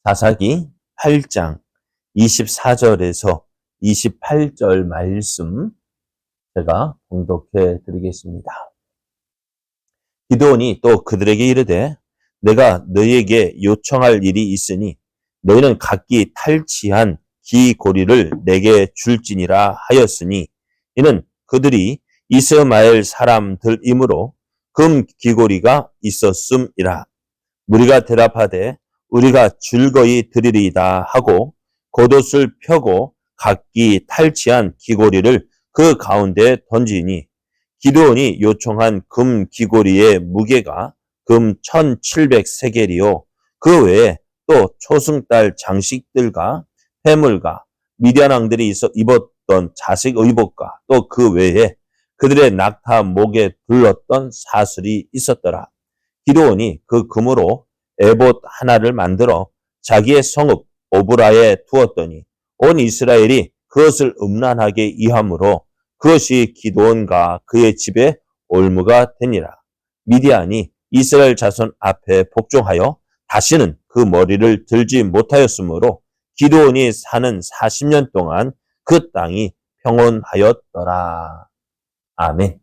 사사기 8장 24절에서 28절 말씀 제가 봉독해 드리겠습니다. 기드온이 또 그들에게 이르되 내가 너희에게 요청할 일이 있으니 너희는 각기 탈취한 기고리를 내게 줄지니라 하였으니 이는 그들이 이스마엘 사람들이므로 금 기고리가 있었음이라. 무리가 대답하되 우리가 즐거이 드리리이다 하고 겉옷을 펴고 각기 탈취한 기고리를 그 가운데 던지니 기드온이 요청한 금 기고리의 무게가 금 1700세겔이요 그 외에 또 초승달 장식들과 패물과 미디안 왕들이 입었던 자식 의복과 또 그 외에 그들의 낙타 목에 둘렀던 사슬이 있었더라. 기드온이 그 금으로 에봇 하나를 만들어 자기의 성읍 오브라에 두었더니 온 이스라엘이 그것을 음란하게 이함으로 그것이 기드온과 그의 집에 올무가 되니라. 미디안이 이스라엘 자손 앞에 복종하여 다시는 그 머리를 들지 못하였으므로 기드온이 사는 40년 동안 그 땅이 평온하였더라. 아멘.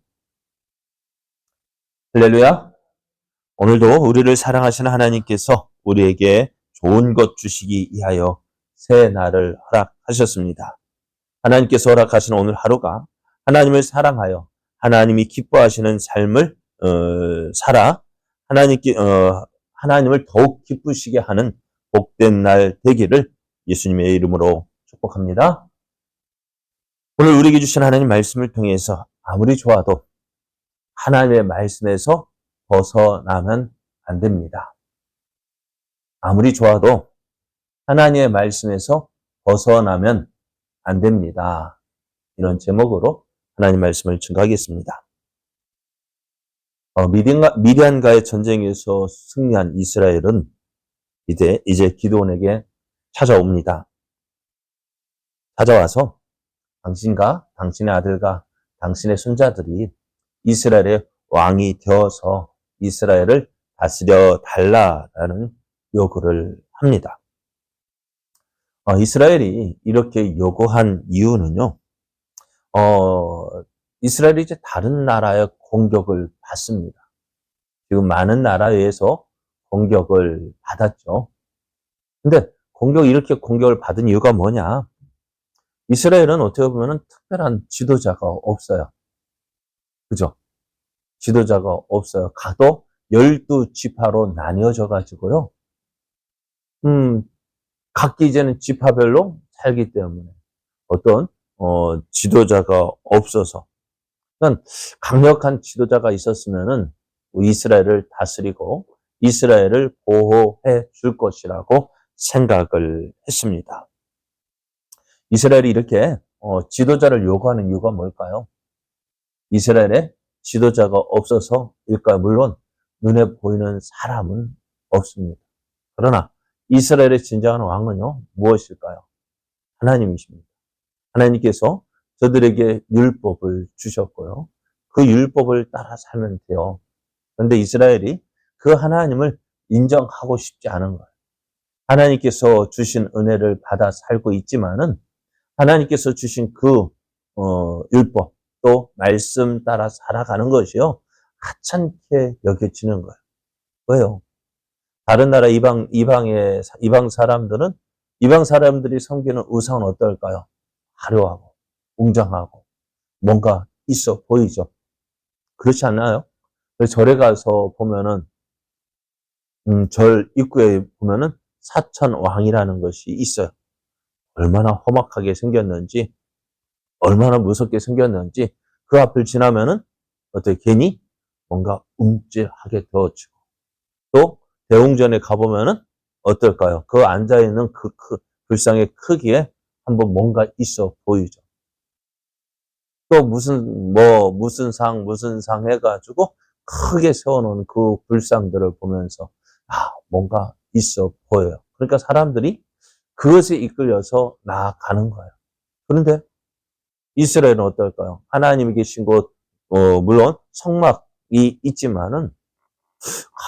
할렐루야. 오늘도 우리를 사랑하시는 하나님께서 우리에게 좋은 것 주시기 위하여 새 날을 허락하셨습니다. 하나님께서 허락하신 오늘 하루가 하나님을 사랑하여 하나님이 기뻐하시는 삶을 살아 하나님을 더욱 기쁘시게 하는 복된 날 되기를 예수님의 이름으로 축복합니다. 오늘 우리에게 주신 하나님 말씀을 통해서 아무리 좋아도 하나님의 말씀에서 벗어나면 안 됩니다. 아무리 좋아도 하나님의 말씀에서 벗어나면 안 됩니다. 이런 제목으로 하나님 말씀을 증거하겠습니다. 미디안과의 전쟁에서 승리한 이스라엘은 이제 기드온에게 찾아옵니다. 찾아와서 당신과 당신의 아들과 당신의 손자들이 이스라엘의 왕이 되어서 이스라엘을 다스려 달라라는 요구를 합니다. 이스라엘이 이렇게 요구한 이유는요, 이스라엘이 이제 다른 나라의 공격을 받습니다. 지금 많은 나라에서 공격을 받았죠. 근데 이렇게 공격을 받은 이유가 뭐냐? 이스라엘은 어떻게 보면 특별한 지도자가 없어요. 그죠? 지도자가 없어요. 가도 12지파로 나뉘어져 가지고요. 각기 이제는 지파별로 살기 때문에 어떤 지도자가 없어서, 그러니까 강력한 지도자가 있었으면은 이스라엘을 다스리고 이스라엘을 보호해 줄 것이라고 생각을 했습니다. 이스라엘이 이렇게 지도자를 요구하는 이유가 뭘까요? 이스라엘에 지도자가 없어서일까요? 물론 눈에 보이는 사람은 없습니다. 그러나 이스라엘의 진정한 왕은요, 무엇일까요? 하나님이십니다. 하나님께서 저들에게 율법을 주셨고요. 그 율법을 따라 살면 돼요. 그런데 이스라엘이 그 하나님을 인정하고 싶지 않은 거예요. 하나님께서 주신 은혜를 받아 살고 있지만은 하나님께서 주신 그 율법 또 말씀 따라 살아가는 것이요, 하찮게 여겨지는 거예요. 왜요? 다른 나라 이방 사람들이 섬기는 우상은 어떨까요? 화려하고 웅장하고 뭔가 있어 보이죠. 그렇지 않나요? 절에 가서 보면은 절 입구에 보면은 사천왕이라는 것이 있어요. 얼마나 험악하게 생겼는지, 얼마나 무섭게 생겼는지 그 앞을 지나면은 어떻게 괜히 뭔가 움찔하게 되어지고, 또 대웅전에 가보면은 어떨까요? 그 앉아있는 그 불상의 크기에 한번 뭔가 있어 보이죠. 또 무슨 상 해가지고 크게 세워놓은 그 불상들을 보면서 뭔가 있어 보여요. 그러니까 사람들이 그것에 이끌려서 나아가는 거예요. 그런데 이스라엘은 어떨까요? 하나님이 계신 곳, 물론 성막이 있지만은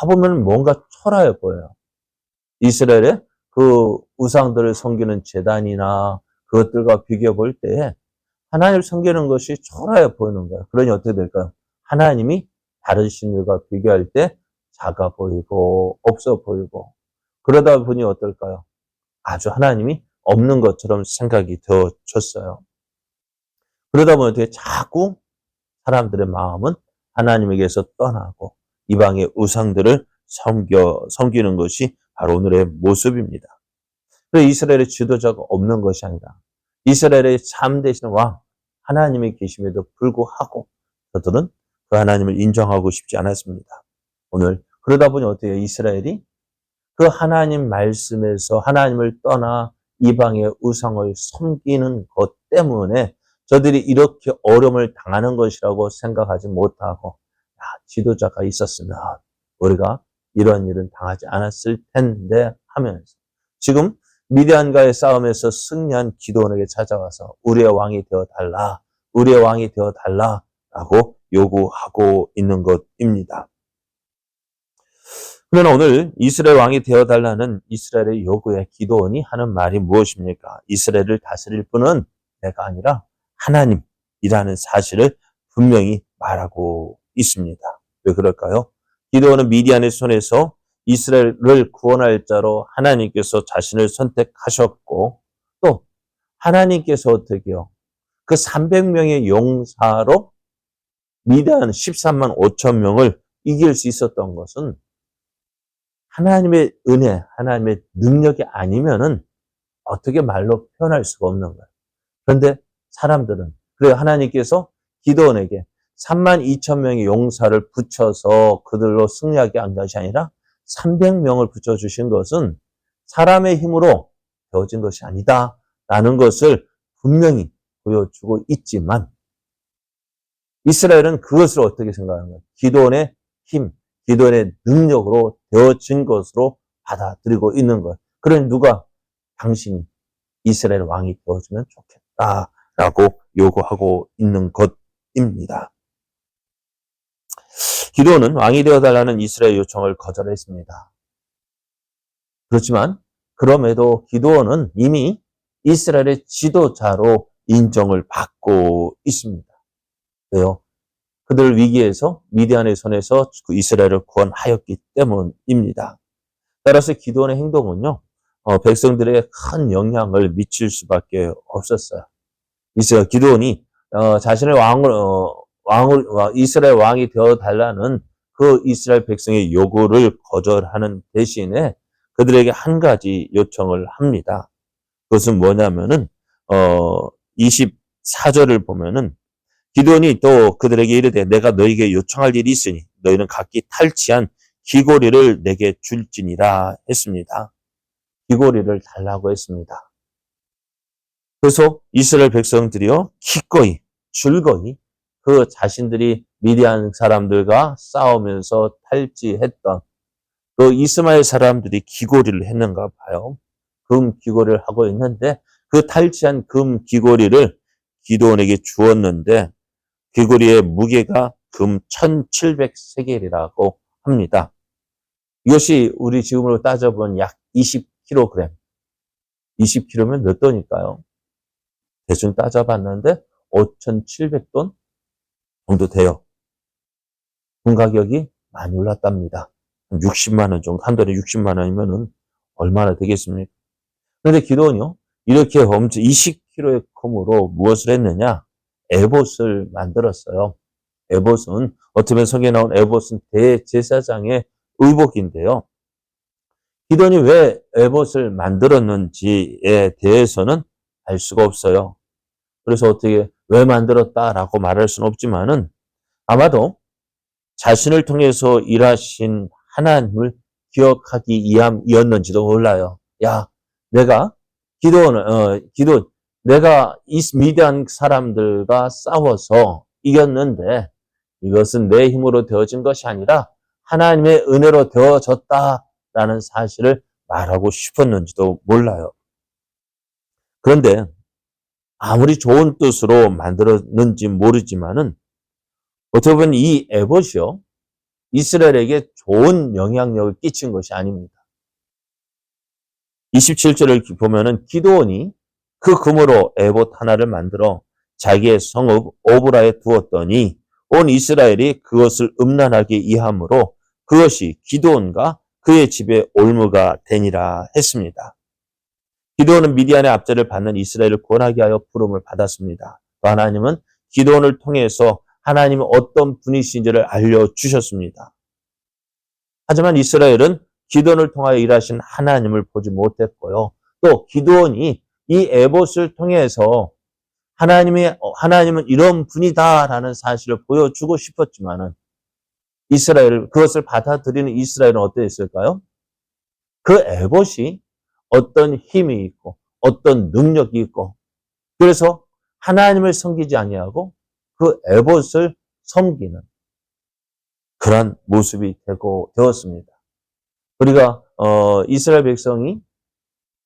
가보면 뭔가 초라해 보여요. 이스라엘의 그 우상들을 섬기는 제단이나 그것들과 비교해 볼 때 하나님을 섬기는 것이 초라해 보이는 거예요. 그러니 어떻게 될까요? 하나님이 다른 신들과 비교할 때 작아 보이고 없어 보이고 그러다 보니 어떨까요? 아주 하나님이 없는 것처럼 생각이 되어졌어요. 그러다 보니 어떻게 자꾸 사람들의 마음은 하나님에게서 떠나고 이방의 우상들을 섬기는 것이 바로 오늘의 모습입니다. 그래서 이스라엘의 지도자가 없는 것이 아니라 이스라엘의 참되시는 왕 하나님이 계심에도 불구하고 저들은 그 하나님을 인정하고 싶지 않았습니다. 오늘 그러다 보니 어떻게 해요? 이스라엘이 그 하나님 말씀에서 하나님을 떠나 이방의 우상을 섬기는 것 때문에 저들이 이렇게 어려움을 당하는 것이라고 생각하지 못하고 지도자가 있었으면 우리가 이런 일은 당하지 않았을 텐데 하면서 지금 미디안과의 싸움에서 승리한 기드온에게 찾아와서 우리의 왕이 되어달라, 우리의 왕이 되어달라라고 요구하고 있는 것입니다. 그러나 오늘 이스라엘 왕이 되어달라는 이스라엘의 요구에 기드온이 하는 말이 무엇입니까? 이스라엘을 다스릴 분은 내가 아니라 하나님이라는 사실을 분명히 말하고 있습니다. 왜 그럴까요? 기드온은 미디안의 손에서 이스라엘을 구원할 자로 하나님께서 자신을 선택하셨고 또 하나님께서 어떻게요? 그 300명의 용사로 미디안 13만 5천 명을 이길 수 있었던 것은 하나님의 은혜, 하나님의 능력이 아니면은 어떻게 말로 표현할 수가 없는 거예요. 그런데 사람들은 그래요. 하나님께서 기드온에게 3만 2천 명의 용사를 붙여서 그들로 승리하게 한 것이 아니라 300명을 붙여주신 것은 사람의 힘으로 되어진 것이 아니다라는 것을 분명히 보여주고 있지만 이스라엘은 그것을 어떻게 생각하는 거예요? 기드온의 힘, 기드온의 능력으로 되어진 것으로 받아들이고 있는 거예요. 그러니 누가 당신이 이스라엘 왕이 되어주면 좋겠다라고 요구하고 있는 것입니다. 기드온은 왕이 되어달라는 이스라엘 요청을 거절했습니다. 그렇지만 그럼에도 기드온은 이미 이스라엘의 지도자로 인정을 받고 있습니다. 왜요? 그들 위기에서 미디안의 손에서 이스라엘을 구원하였기 때문입니다. 따라서 기드온의 행동은요, 백성들에게 큰 영향을 미칠 수밖에 없었어요. 기드온이 자신의 이스라엘 왕이 되어달라는 그 이스라엘 백성의 요구를 거절하는 대신에 그들에게 한 가지 요청을 합니다. 그것은 뭐냐면은 24절을 보면은 기드온이 또 그들에게 이르되 내가 너희에게 요청할 일이 있으니 너희는 각기 탈취한 귀고리를 내게 줄지니라 했습니다. 귀고리를 달라고 했습니다. 그래서 이스라엘 백성들이요 기꺼이 즐거이 그 자신들이 미디안 사람들과 싸우면서 탈취했던 그 이스마엘 사람들이 귀고리를 했는가 봐요. 금 귀고리를 하고 있는데 그 탈취한 금 귀고리를 기드온에게 주었는데 귀고리의 무게가 금 1700세겔이라고 합니다. 이것이 우리 지금으로 따져보면 약 20kg. 20kg면 몇 돈일까요? 대충 따져봤는데 5,700돈 정도 돼요. 금 가격이 많이 올랐답니다. 60만 원 정도, 한 달에 60만 원이면은 얼마나 되겠습니까? 그런데 기드온이요, 이렇게 엄청 20kg의 금으로 무엇을 했느냐? 에봇을 만들었어요. 에봇은, 어떻게 보면 성경에 나온 에봇은 대제사장의 의복인데요. 기드온이 왜 에봇을 만들었는지에 대해서는 알 수가 없어요. 그래서 어떻게, 왜 만들었다라고 말할 수는 없지만은 아마도 자신을 통해서 일하신 하나님을 기억하기 위함이었는지도 몰라요. 야, 내가 기드온, 내가 이 미디안 사람들과 싸워서 이겼는데 이것은 내 힘으로 되어진 것이 아니라 하나님의 은혜로 되어졌다라는 사실을 말하고 싶었는지도 몰라요. 그런데 아무리 좋은 뜻으로 만들었는지 모르지만은 어떻게 보면 이 에봇이요, 이스라엘에게 좋은 영향력을 끼친 것이 아닙니다. 27절을 보면은 기드온이 그 금으로 에봇 하나를 만들어 자기의 성읍 오브라에 두었더니 온 이스라엘이 그것을 음란하게 이함으로 그것이 기드온과 그의 집에 올무가 되니라 했습니다. 기드온은 미디안의 압제를 받는 이스라엘을 구원하게 하여 부름을 받았습니다. 또 하나님은 기드온을 통해서 하나님은 어떤 분이신지를 알려주셨습니다. 하지만 이스라엘은 기드온을 통하여 일하신 하나님을 보지 못했고요. 또 기드온이 이 에봇을 통해서 하나님은 이런 분이다라는 사실을 보여주고 싶었지만은 그것을 받아들이는 이스라엘은 어떠했을까요? 그 에봇이 어떤 힘이 있고 어떤 능력이 있고 그래서 하나님을 섬기지 아니하고 그 에봇을 섬기는 그런 모습이 되었습니다. 우리가 이스라엘 백성이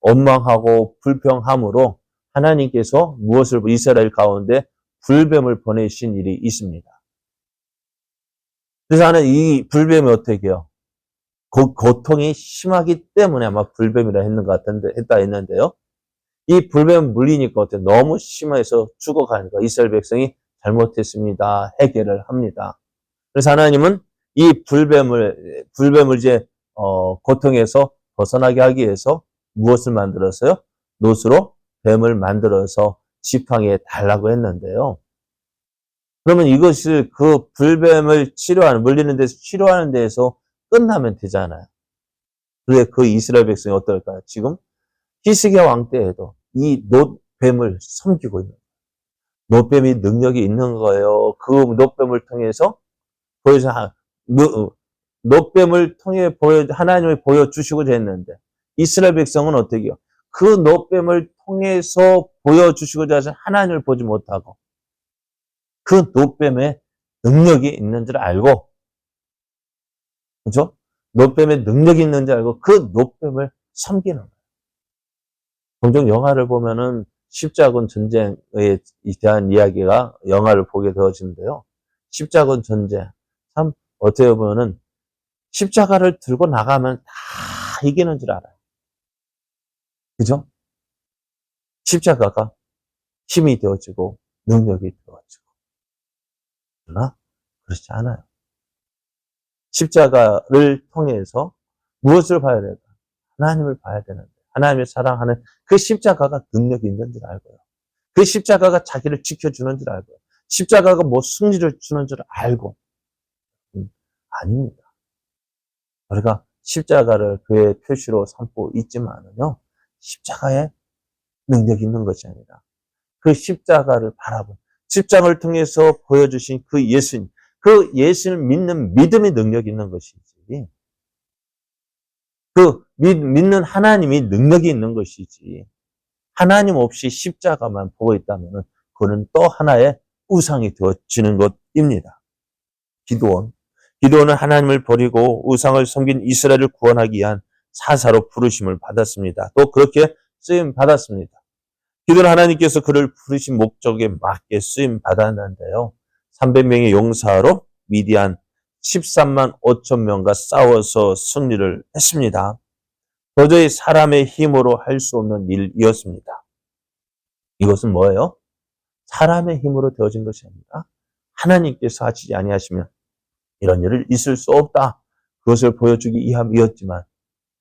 원망하고 불평함으로 하나님께서 이스라엘 가운데 불뱀을 보내신 일이 있습니다. 그래서 하는 이 불뱀이 어떻게 해요? 고통이 심하기 때문에 아마 불뱀이라 했는데요. 이 불뱀 물리니까 어때요? 너무 심해서 죽어가니까 이스라엘 백성이 잘못했습니다. 해결을 합니다. 그래서 하나님은 이 불뱀을 이제 고통에서 벗어나게 하기 위해서 무엇을 만들었어요? 놋으로 뱀을 만들어서 지팡이에 달라고 했는데요. 그러면 이것을 그 불뱀을 물리는 데서 치료하는 데에서 끝나면 되잖아요. 그런데 그 이스라엘 백성이 어떨까요? 지금 히스기야 왕 때에도 이 놋뱀을 섬기고 있는 거예요. 놋뱀이 능력이 있는 거예요. 그 놋뱀을 통해서 놋뱀을 통해 하나님을 보여주시고자 했는데 이스라엘 백성은 어떻게 해요? 그 놋뱀을 통해서 보여주시고자 해서 하나님을 보지 못하고 그 놋뱀에 능력이 있는 줄 알고 그렇죠? 놋뱀에 능력이 있는 줄 알고 그 놋뱀을 섬기는 거예요. 종종 영화를 보면은 십자군 전쟁에 대한 이야기가 영화를 보게 되어지는데요. 십자군 전쟁 참 어떻게 보면은 십자가를 들고 나가면 다 이기는 줄 알아요. 그죠? 십자가가 힘이 되어지고 능력이 되어지고 그러나 그렇지 않아요. 십자가를 통해서 무엇을 봐야 될까? 하나님을 봐야 되는데 하나님을 사랑하는 그 십자가가 능력이 있는 줄 알고요. 그 십자가가 자기를 지켜주는 줄 알고요. 십자가가 승리를 주는 줄 알고 아닙니다. 우리가 십자가를 그의 표시로 삼고 있지만은요. 십자가에 능력이 있는 것이 아니라 그 십자가를 십자가를 통해서 보여주신 그 예수님, 그 예수를 믿는 믿음의 능력이 있는 것이지. 그 믿는 하나님이 능력이 있는 것이지. 하나님 없이 십자가만 보고 있다면 그거는 또 하나의 우상이 되어지는 것입니다. 기드온은 하나님을 버리고 우상을 섬긴 이스라엘을 구원하기 위한 사사로 부르심을 받았습니다. 또 그렇게 쓰임 받았습니다. 기드온 하나님께서 그를 부르신 목적에 맞게 쓰임 받았는데요. 300명의 용사로 미디안 13만 5천 명과 싸워서 승리를 했습니다. 도저히 사람의 힘으로 할 수 없는 일이었습니다. 이것은 뭐예요? 사람의 힘으로 되어진 것이 아니라 하나님께서 하시지 아니하시면 이런 일을 있을 수 없다. 그것을 보여주기 위함이었지만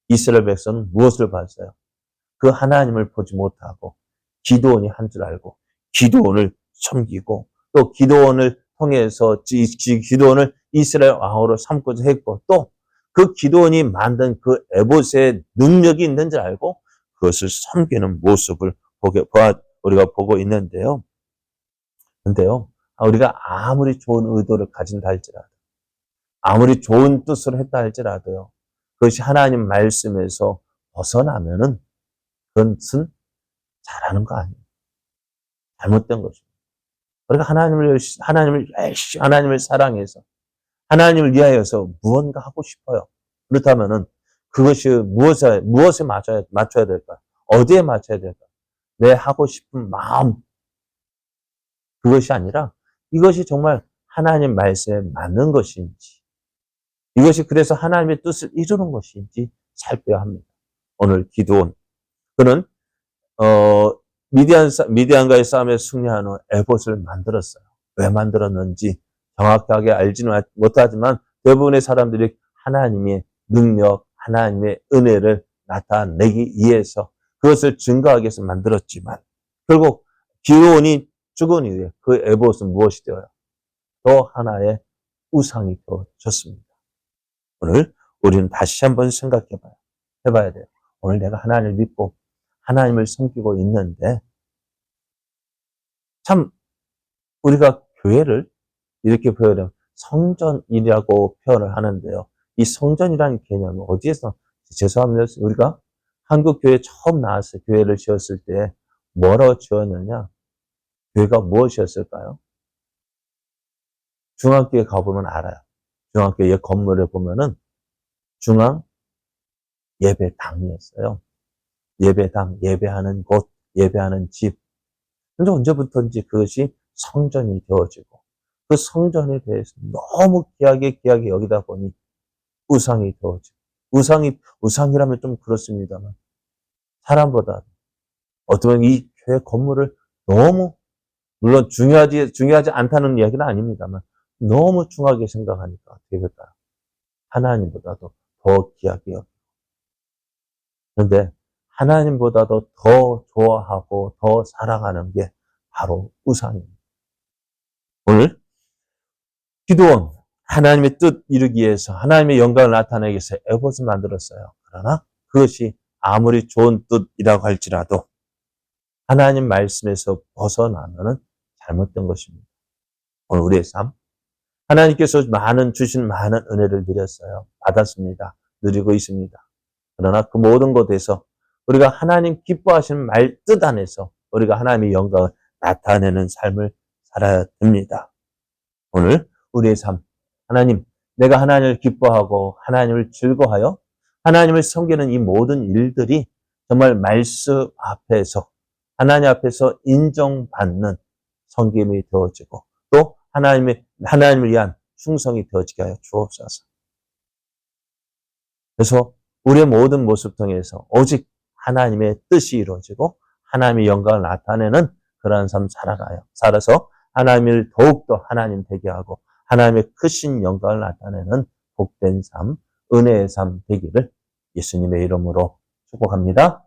이스라엘 백성은 무엇을 봤어요? 그 하나님을 보지 못하고 기드온이 한 줄 알고 기드온을 섬기고 또 기드온을 통해서 기드온을 이스라엘 왕으로 삼고자 했고 또 그 기드온이 만든 그 에봇의 능력이 있는 줄 알고 그것을 섬기는 모습을 우리가 보고 있는데요. 근데요, 우리가 아무리 좋은 의도를 가진다 할지라도 아무리 좋은 뜻으로 했다 할지라도요. 그것이 하나님 말씀에서 벗어나면은 그것은 잘하는 거 아니에요. 잘못된 것입니다. 우리가 하나님을 사랑해서 하나님을 위하여서 무언가 하고 싶어요. 그렇다면은 그것이 무엇에 맞춰야 될까? 어디에 맞춰야 될까? 내 하고 싶은 마음. 그것이 아니라 이것이 정말 하나님 말씀에 맞는 것인지 이것이 그래서 하나님의 뜻을 이루는 것인지 살펴야 합니다. 오늘 기드온 그는 미디안과의 싸움에 승리한 후 에봇을 만들었어요. 왜 만들었는지 정확하게 알지는 못하지만 대부분의 사람들이 하나님의 능력, 하나님의 은혜를 나타내기 위해서 그것을 증거하기 위해서 만들었지만 결국 기드온이 죽은 이후에 그 에봇은 무엇이 되어요? 또 하나의 우상이 되어졌습니다. 오늘 우리는 다시 한번 해봐야 돼요. 오늘 내가 하나님을 믿고 하나님을 섬기고 있는데 참 우리가 교회를 이렇게 표현하면 성전이라고 표현을 하는데요. 이 성전이라는 개념은 어디에서 죄송합니다. 우리가 한국 교회 처음 나왔어요. 교회를 지었을 때 뭐라고 지었느냐? 교회가 무엇이었을까요? 중앙교회 가보면 알아요. 중앙교회 옛 건물에 보면은 중앙 예배당이었어요. 예배당, 예배하는 곳, 예배하는 집. 근데 언제부터인지 그것이 성전이 되어지고 그 성전에 대해서 너무 귀하게 여기다 보니 우상이 되어지고 우상이라면 좀 그렇습니다만 사람보다 어쩌면 이 교회 건물을 너무 물론 중요하지 않다는 이야기는 아닙니다만 너무 중하게 생각하니까 어떻게 될까요? 하나님보다도 더 귀하게 여기고 그런데 하나님보다도 더 좋아하고 더 사랑하는 게 바로 우상입니다. 오늘 기드온 하나님의 뜻 이루기 위해서 하나님의 영광을 나타내기 위해서 에봇을 만들었어요. 그러나 그것이 아무리 좋은 뜻이라고 할지라도 하나님 말씀에서 벗어나면 잘못된 것입니다. 오늘 우리의 삶 하나님께서 주신 많은 은혜를 드렸어요. 받았습니다. 누리고 있습니다. 그러나 그 모든 것에서 우리가 하나님 기뻐하시는 뜻 안에서 우리가 하나님의 영광을 나타내는 삶을 살아야 됩니다. 오늘 우리의 삶, 하나님, 내가 하나님을 기뻐하고 하나님을 즐거워하여 하나님을 섬기는 이 모든 일들이 정말 말씀 앞에서 하나님 앞에서 인정받는 섬김이 되어지고 또 하나님을 위한 충성이 되어지게 하여 주옵소서. 그래서 우리의 모든 모습 통해서 오직 하나님의 뜻이 이루어지고 하나님의 영광을 나타내는 그러한 삶 살아서 하나님을 더욱더 하나님 되게 하고 하나님의 크신 영광을 나타내는 복된 삶, 은혜의 삶 되기를 예수님의 이름으로 축복합니다.